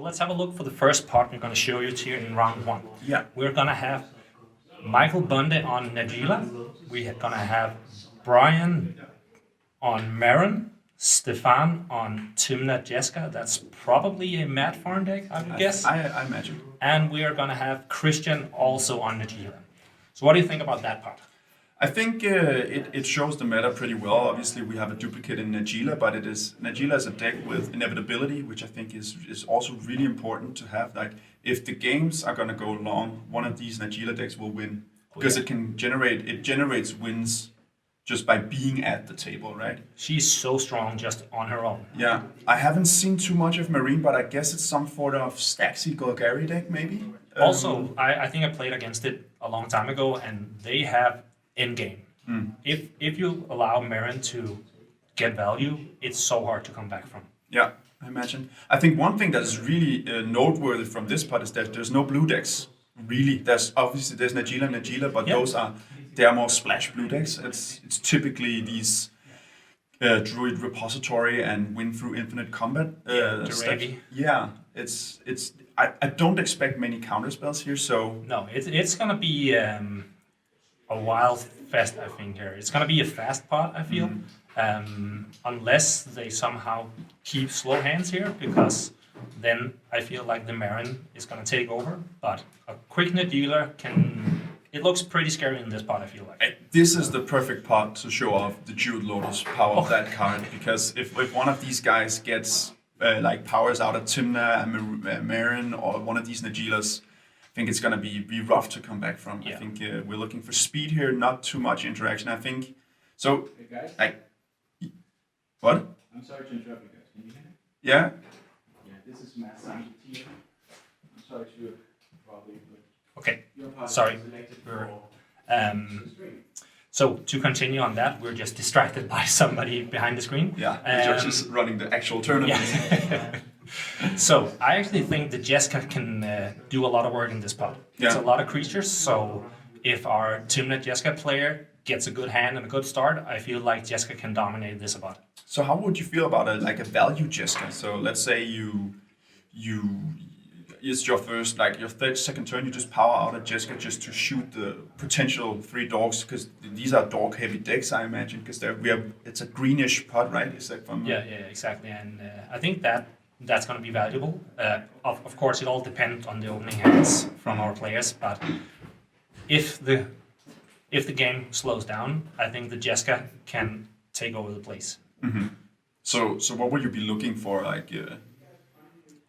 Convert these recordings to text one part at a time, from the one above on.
let's have a look for the first part we're going to show you here in round 1. Yeah. We're going to have Michael Bunde on Najeela. We're going to have Brian on Meren. Stefan on Timna Jeska. That's probably a Matt farm deck, I would guess. I imagine. And we are going to have Christian also on Najeela. So what do you think about that part? I think it shows the meta pretty well. Obviously, we have a duplicate in Najeela, but Najeela is a deck with inevitability, which I think is also really important to have. Like, if the games are going to go long, one of these Najeela decks will win because it generates wins just by being at the table, right? She's so strong just on her own. Yeah, I haven't seen too much of Meren, but I guess it's some sort of Staxy Golgari deck, maybe. Also, I think I played against it a long time ago, and they have endgame. If you allow Meren to get value, it's so hard to come back from. Yeah, I imagine. I think one thing that is really noteworthy from this part is that there's no blue decks. Really, there's Najeela, but they are more splash blue decks. It's typically these Druid Repository and Win Through Infinite Combat. Yeah, I don't expect many counter spells here, so no, it's gonna be a wild fest. I think here it's gonna be a fast pot. I feel, unless they somehow keep slow hands here, because then I feel like the Meren is gonna take over. But a quick Najeela can. It looks pretty scary in this part, I feel like. This is the perfect part to show off the Jeweled Lotus power of that card, because if one of these guys gets powers out of Timna, Meren, or one of these Najeelas, I think it's going to be rough to come back from. Yeah. I think we're looking for speed here, not too much interaction, I think. So, hey guys? What? I'm sorry to interrupt you guys. Can you hear me? Yeah? Yeah, this is Matt Sanchez here. I'm sorry to probably... Okay, sorry. So to continue on that, we're just distracted by somebody behind the screen. Yeah, the judge is running the actual tournament. Yeah. So I actually think that Jeska can do a lot of work in this pot. Yeah. It's a lot of creatures, so if our Timna Jeska player gets a good hand and a good start, I feel like Jeska can dominate this pot. So how would you feel about a value Jeska? So let's say it's your first, your second turn, you just power out a Jeska just to shoot the potential 3 dogs, because these are dog-heavy decks, I imagine, because it's a greenish pot, right? Is that from? Yeah, exactly, and I think that's going to be valuable. Of course, it all depends on the opening hands from our players, but if the game slows down, I think the Jeska can take over the place. Mm-hmm. So what would you be looking for,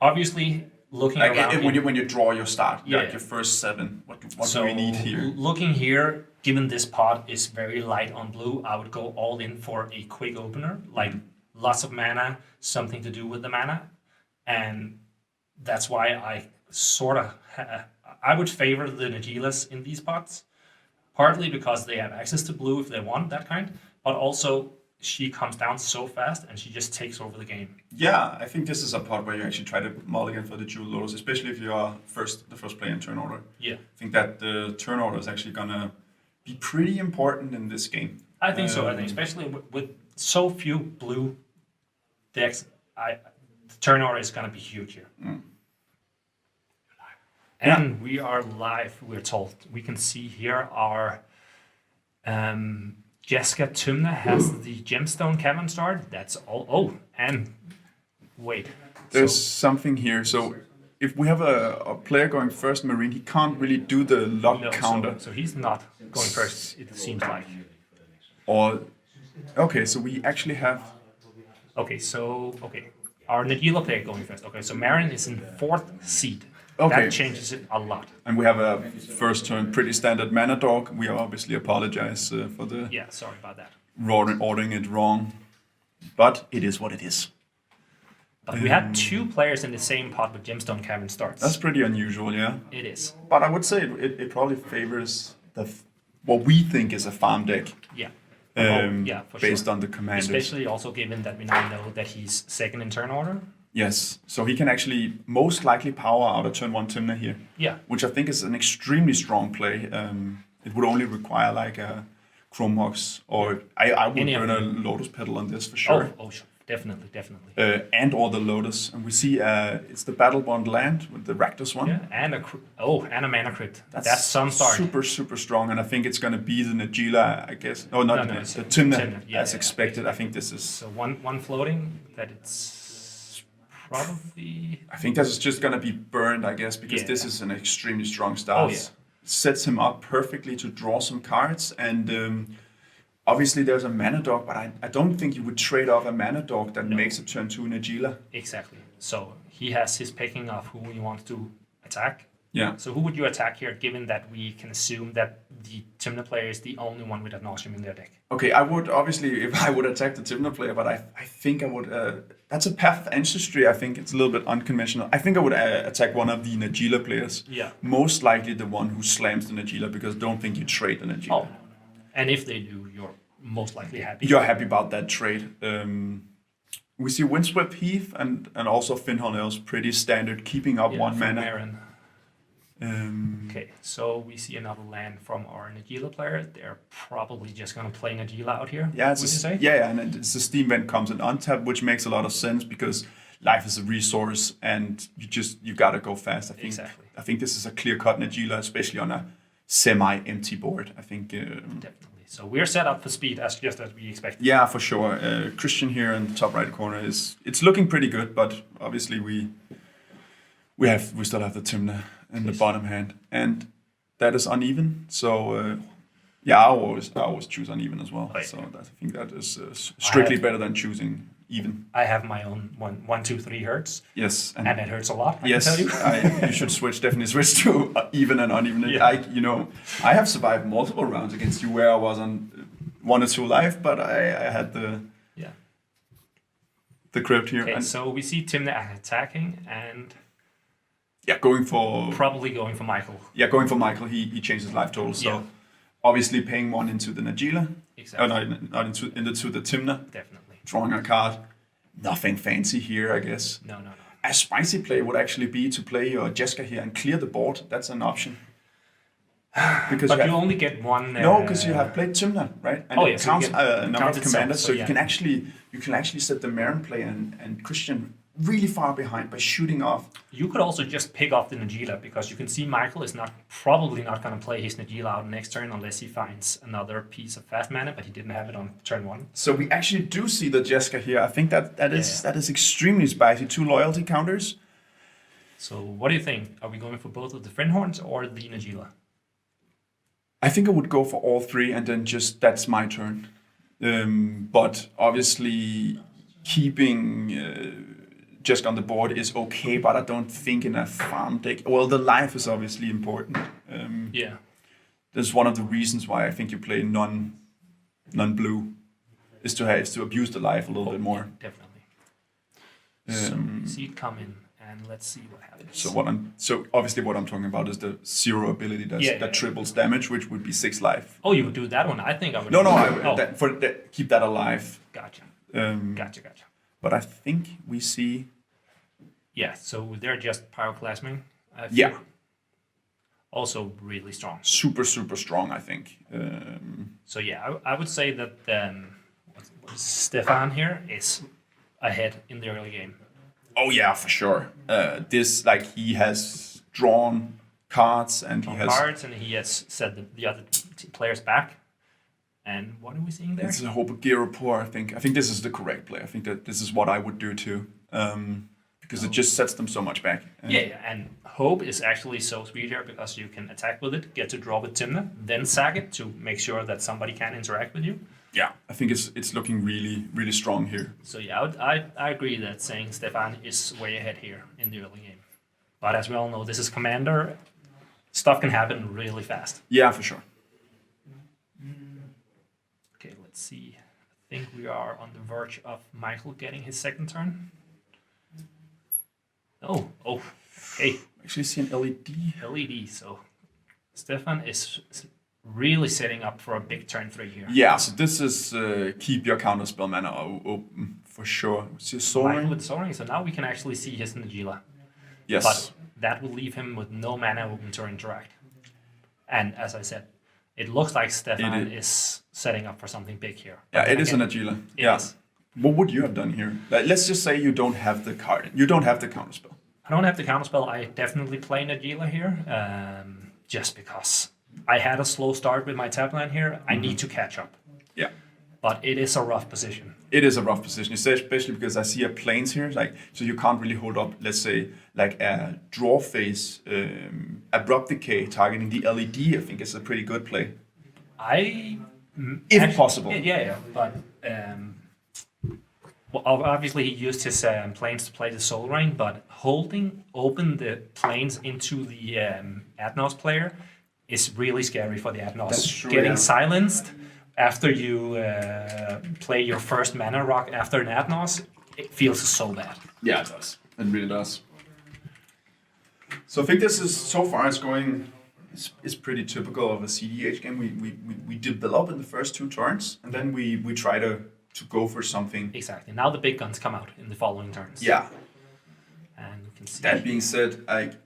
Obviously. Looking around when you draw your start, your first 7, what do we need here? Looking here, given this pot is very light on blue, I would go all in for a quick opener, like lots of mana, something to do with the mana, and that's why I I would favor the Najeelas in these pots, partly because they have access to blue if they want that kind, but also she comes down so fast and she just takes over the game. Yeah, I think this is a pot where you actually try to mulligan for the Jeweled Lotus, especially if you are the first player in turn order. Yeah. I think that the turn order is actually going to be pretty important in this game. I think so. I think especially with so few blue decks, the turn order is going to be huge here. And we are live, we're told. We can see here our Jeska Timna has the Gemstone Cavern Start. That's all. Oh, and wait. There's something here. So if we have a player going first, Meren, he can't really do the lock counter. So he's not going first, it seems like. Okay, so we actually have... Okay, our Najeela player going first. Okay, so Meren is in 4th seed. Okay. That changes it a lot. And we have a first turn pretty standard mana dog. We obviously apologize for the... Yeah, sorry about that. Ordering it wrong. But it is what it is. But we had 2 players in the same pot with Gemstone Cavern Starts. That's pretty unusual, yeah. It is. But I would say it probably favors what we think is a farm deck. Yeah. For based on the commanders. Especially also given that we now know that he's second in turn order. Yes, so he can actually most likely power out a turn 1 Timna here. Yeah. Which I think is an extremely strong play. It would only require a Chrome Mox, or I would burn a Lotus Petal on this for sure. Oh, sure. Definitely, definitely. And or the Lotus. And we see it's the Battle Bond land with the Rakdos one. Yeah, and a mana crypt. That's some start. Super, super strong. And I think it's going to be the Najeela, I guess. Oh, not No, the Tymna, Tymna, as expected. I think this is... So one floating, that it's probably... I think this is just going to be burned, I guess, because this is an extremely strong start. Oh, yeah. Sets him up perfectly to draw some cards. And obviously there's a mana dog, but I don't think you would trade off a mana dog that makes a turn 2 Najeela. Exactly. So he has his picking of who he wants to attack. Yeah. So who would you attack here, given that we can assume that the Tymna player is the only one with Ad Nauseam in their deck? Okay, I would obviously, if I would attack the Tymna player, but I think I would, that's a Path of Ancestry, I think it's a little bit unconventional. I think I would attack one of the Najeela players. Yeah. Most likely the one who slams the Najeela, because I don't think you trade the Najeela. Oh, and if they do, you're most likely happy. You're happy about that trade. We see Windswept Heath and also Finhorn Elves, pretty standard, keeping up one mana. Meren. Okay, so we see another land from our Najeela player. They're probably just going to play Najeela out here. Yeah, would you say? Yeah, and it's a Steam Vent comes in untap, which makes a lot of sense because life is a resource and you gotta go fast. I think this is a clear-cut Najeela, especially on a semi-empty board. I think definitely. So we're set up for speed as we expected. Yeah, for sure. Christian here in the top right corner it's looking pretty good, but obviously we still have the Tymna in the bottom hand, and that is uneven. So I always choose uneven as well. Oh, yeah. So I think that is strictly better than choosing even. I have my own 1, 2, 3 hertz. Yes, and it hurts a lot. I yes, can tell you. you should definitely switch to even and uneven. Yeah. I have survived multiple rounds against you where I was on 1 or 2 life, but I had the crypt here. Okay, and so we see Tymna attacking and probably going for Michael. Yeah, going for Michael. He changed his life total. So obviously paying 1 into the Najeela. Exactly. Not into the Tymna. Definitely. Drawing a card. Nothing fancy here, I guess. No. A spicy play would actually be to play your Jeska here and clear the board. That's an option. Because you only get one. No, because you have played Tymna, right? And it counts a number of commanders, so you can actually set the Meren player and Christian really far behind by shooting off. You could also just pick off the Najeela, because you can see Michael is probably not going to play his Najeela out next turn unless he finds another piece of fast mana, but he didn't have it on turn 1. So we actually do see the Jeska here. I think that is extremely spicy. 2 loyalty counters. So what do you think? Are we going for both of the Finhorns or the Najeela? I think I would go for all 3 and then just that's my turn. But obviously keeping just on the board is okay, but I don't think in a farm deck. Well, the life is obviously important. That's one of the reasons why I think you play non-blue is to abuse the life a little bit more. Definitely. So see it come in, and let's see what happens. So obviously what I'm talking about is the 0 ability that triples damage, which would be 6 life. Oh, you would do that one? I think I would. No, keep that alive. Gotcha. Gotcha. But I think we see. Yeah, so they're just pyroclasming. Also really strong. Super, super strong, I think. So yeah, I would say that Stefan here is ahead in the early game. Oh yeah, for sure. He has drawn cards and he has set the other players back. And what are we seeing there? It's a Hope of Giropor, I think. I think this is the correct play. I think that this is what I would do too. Because it just sets them so much back. And Hope is actually so sweet here because you can attack with it, get to draw with Tymna, then sack it to make sure that somebody can interact with you. Yeah, I think it's looking really, really strong here. So yeah, I agree that saying Stefan is way ahead here in the early game. But as we all know, this is Commander. Stuff can happen really fast. Yeah, for sure. Okay, let's see. I think we are on the verge of Michael getting his second turn. Oh, hey. Actually see an LED. LED, so Stefan is really setting up for a big turn 3 here. Yeah, so this is keep your counterspell mana open for sure. See Michael with Soaring, so now we can actually see his Najeela. Yes. But that will leave him with no mana open to interact. And as I said, it looks like Stefan is setting up for something big here. Yeah, it is a Najeela. It is. What would you have done here? Like, let's just say you don't have the card. You don't have the counterspell. I don't have the counterspell. I definitely play Najeela here, just because I had a slow start with my tap line here. I need to catch up. Yeah. But it is a rough position. It is a rough position, especially because I see a planes here, like so you can't really hold up. Let's say like a draw phase, abrupt decay targeting the LED. I think is a pretty good play, if possible. Yeah. But well, obviously he used his planes to play the Soul Rain, but holding open the planes into the Adnos player is really scary for the Adnos. That's true, Getting yeah. silenced after you play your first mana rock after an Adnos, it feels so bad. Yeah, it does. It really does. So I think this is so far it's going. It's pretty typical of a cEDH game. We develop in the first 2 turns, and then we try to go for something. Exactly. Now the big guns come out in the following turns. Yeah. And you can see. That being said,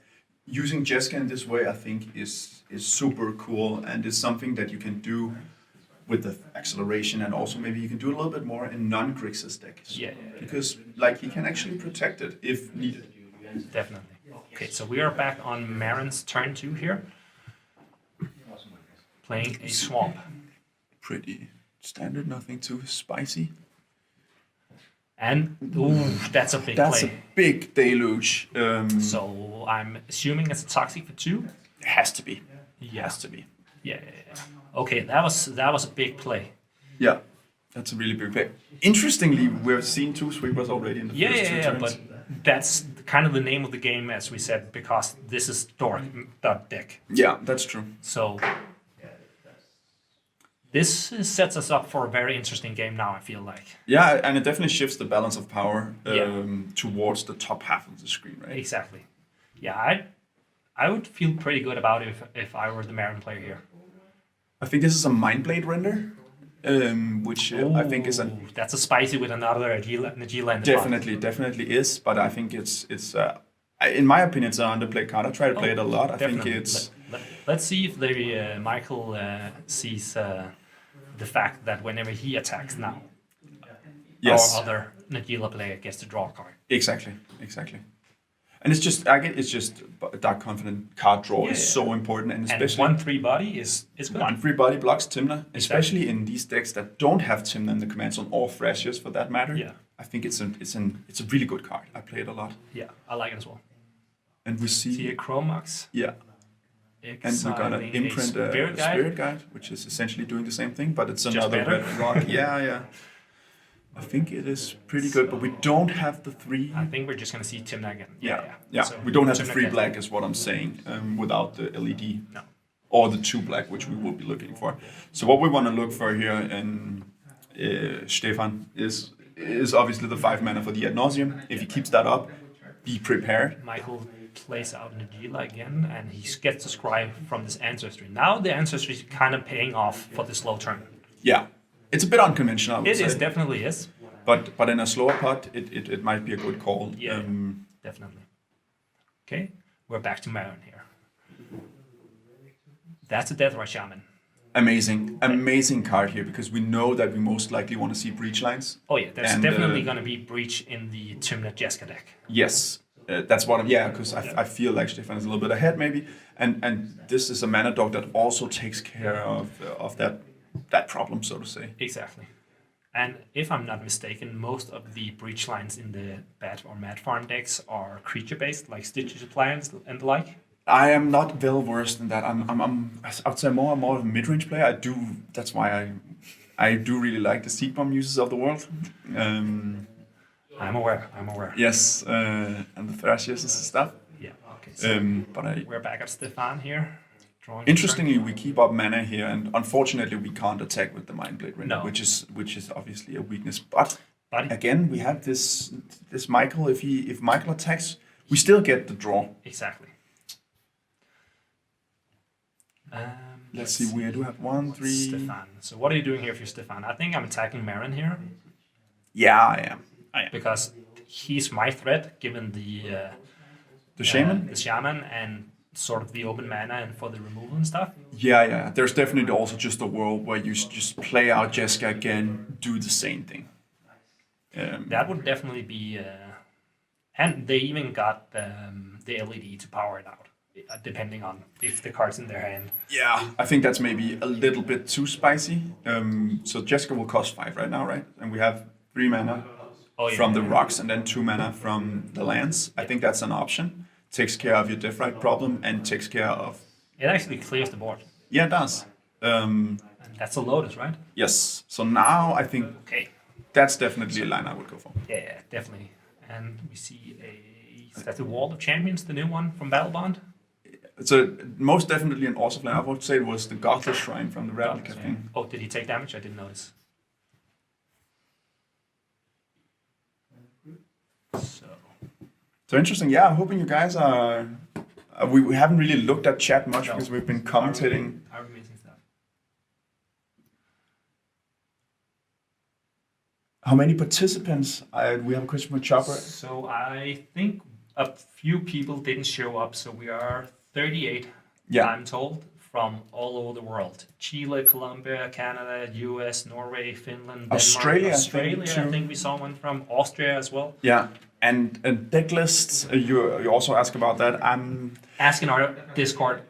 using Jeska in this way, I think is super cool, and is something that you can do with the acceleration, and also maybe you can do a little bit more in non-Grixis decks. Yeah. Because like he can actually protect it if needed. Definitely. Okay, so we are back on Meren's turn 2 here. Playing a swamp. Pretty standard, nothing too spicy. And ooh, that's a big That's play. a big deluge. So I'm assuming it's a toxic for 2. It has to be. Yeah. Has to be. Yeah. Okay, that was a big play. Yeah, that's a really big play. Interestingly, we've seen 2 sweepers already in the first 2 turns. But that's kind of the name of the game, as we said, because this is dork.deck. Yeah, that's true. So this sets us up for a very interesting game now, I feel like. Yeah, and it definitely shifts the balance of power Yeah. towards the top half of the screen, right? Exactly. Yeah, I would feel pretty good about it if I were the Meren player here. I think this is a Mindblade render, which I think is a Ooh, that's a spicy with another Najeela in the pot. definitely is. But I think it's in my opinion, it's an underplayed card. I try to play it a lot. I think Definitely. it's Let's see if Michael sees the fact that whenever he attacks now, yes, our other Najeela player gets to draw a card. exactly. And it's just Dark Confident card draw is so important, and especially And 1/3 body is good. 1/3 body blocks Tymna, especially in these decks that don't have Tymna in the command zone or Thrashers for that matter. Yeah. I think it's a really good card. I play it a lot, Yeah, I like it as well. and we see See a Chromax. yeah. And we're gonna imprint a Spirit Guide, which is essentially doing the same thing, but it's another better. red rock. Yeah. I think it is pretty good, but we don't have the 3. I think we're just gonna see Tymna again. Yeah. So, We don't have the Tymna 3 again. black, is what I'm saying, without the LED. No. Or the 2 black, which we will be looking for. So what we want to look for here in Stefan is obviously the 5 mana for the Ad Nauseam. If he keeps that up, be prepared. Michael plays out Najeela again, and he gets a scribe from this ancestry. Now the ancestry is kind of paying off for the slow turn. Yeah, it's a bit unconventional, I would It say. is, definitely is. But in a slower pot, it might be a good call. Yeah, definitely. Okay, we're back to Meren here. That's a Deathrise Shaman. Amazing card here, because we know that we most likely want to see breach lines. Oh yeah, there's And, definitely going to be breach in the Tymna Jeska deck. Yes, that's what because I feel like Stefan is a little bit ahead maybe, and this is a mana dog that also takes care of that problem, so to say. Exactly. And if I'm not mistaken, most of the breach lines in the Bat or Mad Farm decks are creature-based, like Stitches Appliance and the like. I am not well versed in that. I would say more of a mid-range player. That's why I do really like the seed bomb uses of the world. I'm aware. Yes, and the Thrashers and stuff. Yeah. Okay. So But we're back at Stefan here. Drawing interestingly, we keep up mana here, and unfortunately, we can't attack with the Mindblade Render, No. which is obviously a weakness. But But again, we have this Michael. If Michael attacks, we still get the draw. exactly. Let's see. We do have 1, 3. Stefan. So what are you doing here if you're Stefan? I think I'm attacking Meren here Yeah, I am. because he's my threat given The shaman. the shaman, and sort of the open mana and for the removal and stuff. Yeah. There's definitely also just a world where you just play out Jeska again, do the same thing. That would definitely be, and they even got the LED to power it out, depending on if the card's in their hand. Yeah, I think that's maybe a little bit too spicy. So Jessica will cost 5 right now, right? And we have 3 mana from the rocks and then 2 mana from the lands. I think that's an option. Takes care of your death problem and takes care of... It actually clears the board. Yeah, it does. And that's a Lotus, right? Yes. So now I think that's definitely a line I would go for. Yeah, definitely. And we see is that the Wall of Champions, the new one from Battlebond? So most definitely an awesome line. I would say it was the Godless Shrine from the Replica thing. Oh, did he take damage? I didn't notice. So interesting. Yeah, I'm hoping you guys are... we haven't really looked at chat much because we've been commentating. Are we missing stuff? How many participants? We have a question for Chopper. So I think a few people didn't show up. So we are 38, I'm told, from all over the world. Chile, Colombia, Canada, US, Norway, Finland, Denmark, Australia, I think we saw one from Austria as well. Yeah, and Decklists, you also ask about that. I'm asking our Discord.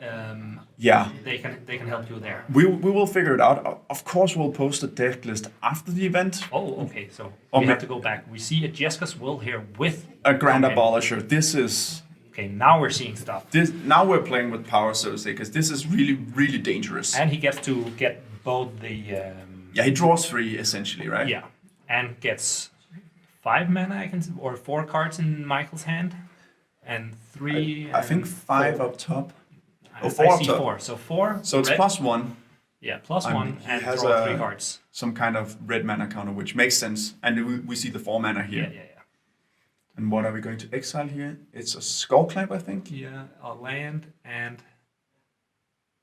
They can help you there. We will figure it out. Of course, we'll post a decklist after the event. Oh, okay. So we have to go back. We see a Jessica's Will here with a Grand Abolisher. This is okay. Now we're seeing stuff. Now we're playing with power, so to say, because this is really, really dangerous. And he gets to get both the. He draws 3 essentially, right? Yeah, and gets 5 mana, or 4 cards in Michael's hand, and 3. I think 5 4. Up top. Oh, 4 up top. 4. So 4. So it's red. +1. Yeah, +1 and draw 3 cards. Some kind of red mana counter, which makes sense. And we see the 4 mana here. Yeah. And what are we going to exile here? It's a Skull Clamp, I think. Yeah, a land and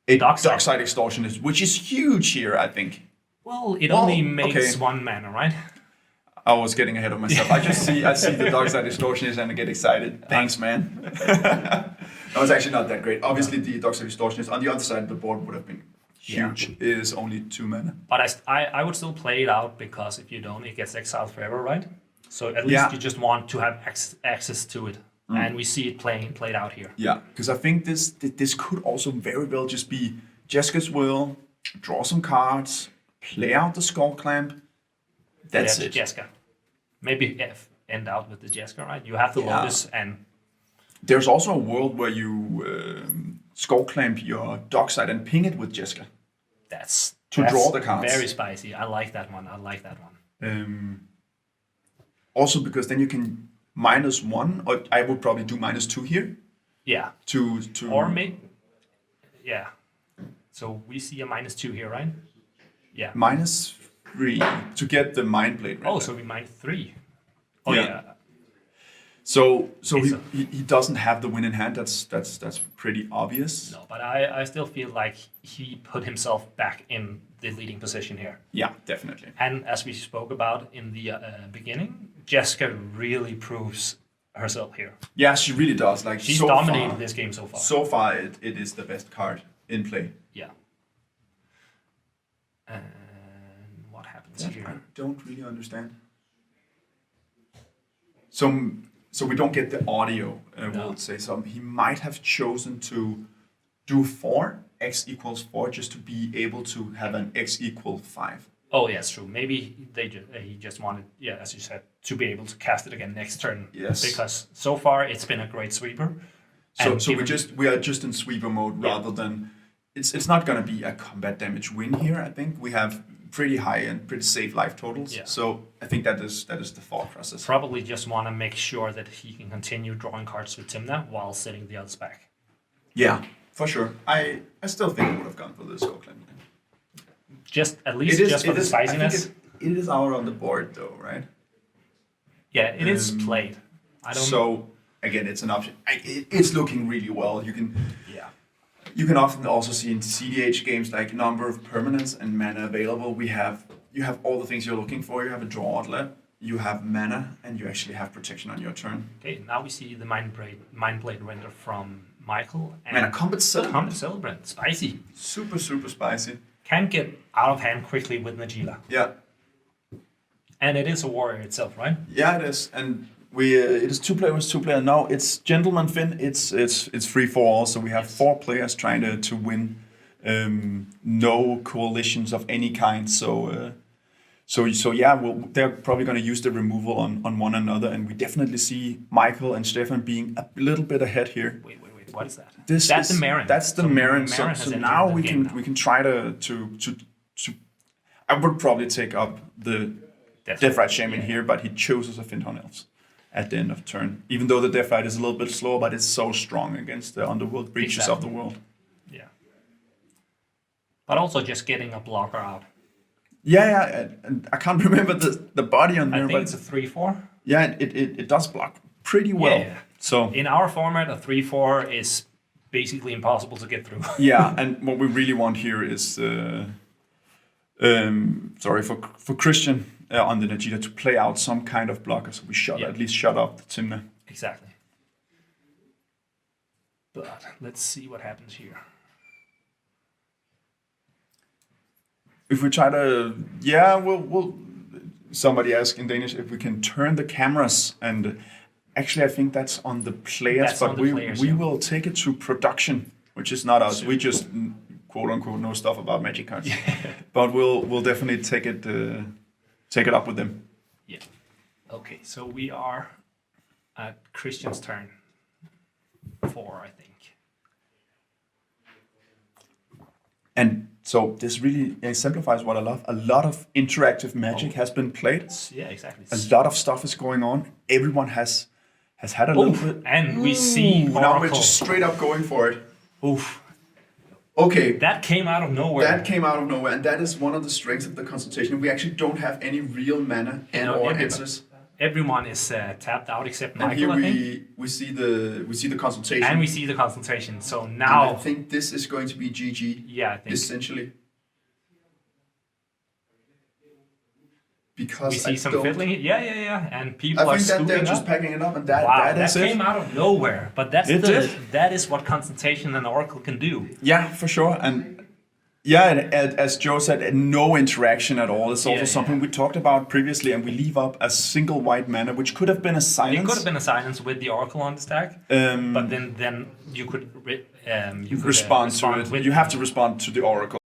a Dockside Extortionist, which is huge here, I think. Well, it only makes 1 mana, right? I was getting ahead of myself. I see the Dockside Extortionist and I get excited. Thanks, man. That was actually not that great. Obviously, the Dockside Extortionist on the other side of the board would have been huge. It is only 2 mana. But I would still play it out because if you don't, it gets exiled forever, right? So at least you just want to have access to it. And we see it played out here. Yeah, because I think this could also very well just be Jessica's Will, draw some cards, play out the Skull Clamp. That's it. Jessica. Maybe end out with the Jessica, right? You have the Lotus and... There's also a world where you Skull Clamp your Dockside and ping it with Jessica. That's draw the cards. Very spicy. I like that one. Also because then you can -1, or I would probably do -2 here. Yeah. To or maybe, yeah. So we see a -2 here, right? Yeah. -3 to get the Mind Blade. Oh, so we -3. Oh yeah. So he doesn't have the win in hand. That's pretty obvious. No, but I still feel like he put himself back in the leading position here. Yeah, definitely. And as we spoke about in the beginning, Jessica really proves herself here. Yeah, she really does. Like she's dominated this game so far. So far, it is the best card in play. Yeah. And what happens here? I don't really understand. So we don't get the audio, we'll say. So he might have chosen to do 4, x equals 4, just to be able to have an x equal 5. Oh, yeah, it's true. Maybe he just wanted, as you said, to be able to cast it again next turn. Yes. Because so far it's been a great sweeper. So we are just in sweeper mode rather than... It's not going to be a combat damage win here, I think. We have pretty high and pretty safe life totals. Yeah. So I think that is the thought process. Probably just want to make sure that he can continue drawing cards with Timna while setting the others back. Yeah, for sure. I still think I would have gone for this Skull Clamp. Just at least for the spiciness. It is out on the board though, right? Yeah, it is played. So again, it's an option. It's looking really well. You can often also see in cEDH games like number of permanents and mana available. You have all the things you're looking for. You have a draw outlet, you have mana, and you actually have protection on your turn. Okay, now we see the Mind Blade render from Michael. And a Combat Celebrant. Spicy. Super, super spicy. Can get out of hand quickly with Najeela. Yeah. And it is a warrior itself, right? Yeah, it is, and we it is 2 players, 2 player. Now it's Gentleman Finn. It's free for all. So we have 4 players trying to win. No coalitions of any kind. So yeah, they're probably going to use the removal on one another, and we definitely see Michael and Stefan being a little bit ahead here. Wait. What is that? That's the Meren. That's the Meren. So entered now the we game can we can try to. I would probably take up the Death Ride Shaman here, but he chooses a Findhorn Elves at the end of turn. Even though the Death Ride is a little bit slower, but it's so strong against the Underworld Breaches of the World. Yeah. But also just getting a blocker out. Yeah, and I can't remember the body on there. I think but it's a 3/4. Yeah, it does block pretty well. Yeah. So in our format, a 3/4 is basically impossible to get through. yeah, and what we really want here is, for Christian on the Najeela to play out some kind of blocker, so we at least shut up the Timna. Exactly. But let's see what happens here. If we try to, we'll. Somebody asked in Danish if we can turn the cameras, and actually I think that's on the players, That's but on the we players, we yeah. will take it to production, which is not us. We just quote unquote know stuff about magic cards, but we'll definitely take it up with them. Yeah. Okay, so we are at Christian's turn. 4, I think. And so this really exemplifies what I love. A lot of interactive magic has been played. Yeah, exactly. A lot of stuff is going on. Everyone has had a little bit. And we see Now Oracle. we're just straight up going for it. Oof. Okay. That came out of nowhere. That came out of nowhere, and that is one of the strengths of the consultation. We actually don't have any real mana or answers. Everyone is tapped out except And Michael, here I think. we see the consultation. And we see the consultation. So And now, I think this is going to be GG. yeah, I think Essentially. Because we see I some don't- fiddling. Yeah. And people I are think that they're scooping just up. packing it up, and that Wow, is that it. came out of nowhere. But that is what consultation and Oracle can do. Yeah, for sure. And as Joe said, no interaction at all. It's also something we talked about previously, and we leave up a single white mana, which could have been a silence. It could have been a silence with the Oracle on the stack, but then you could respond to it. with You have to respond to the Oracle.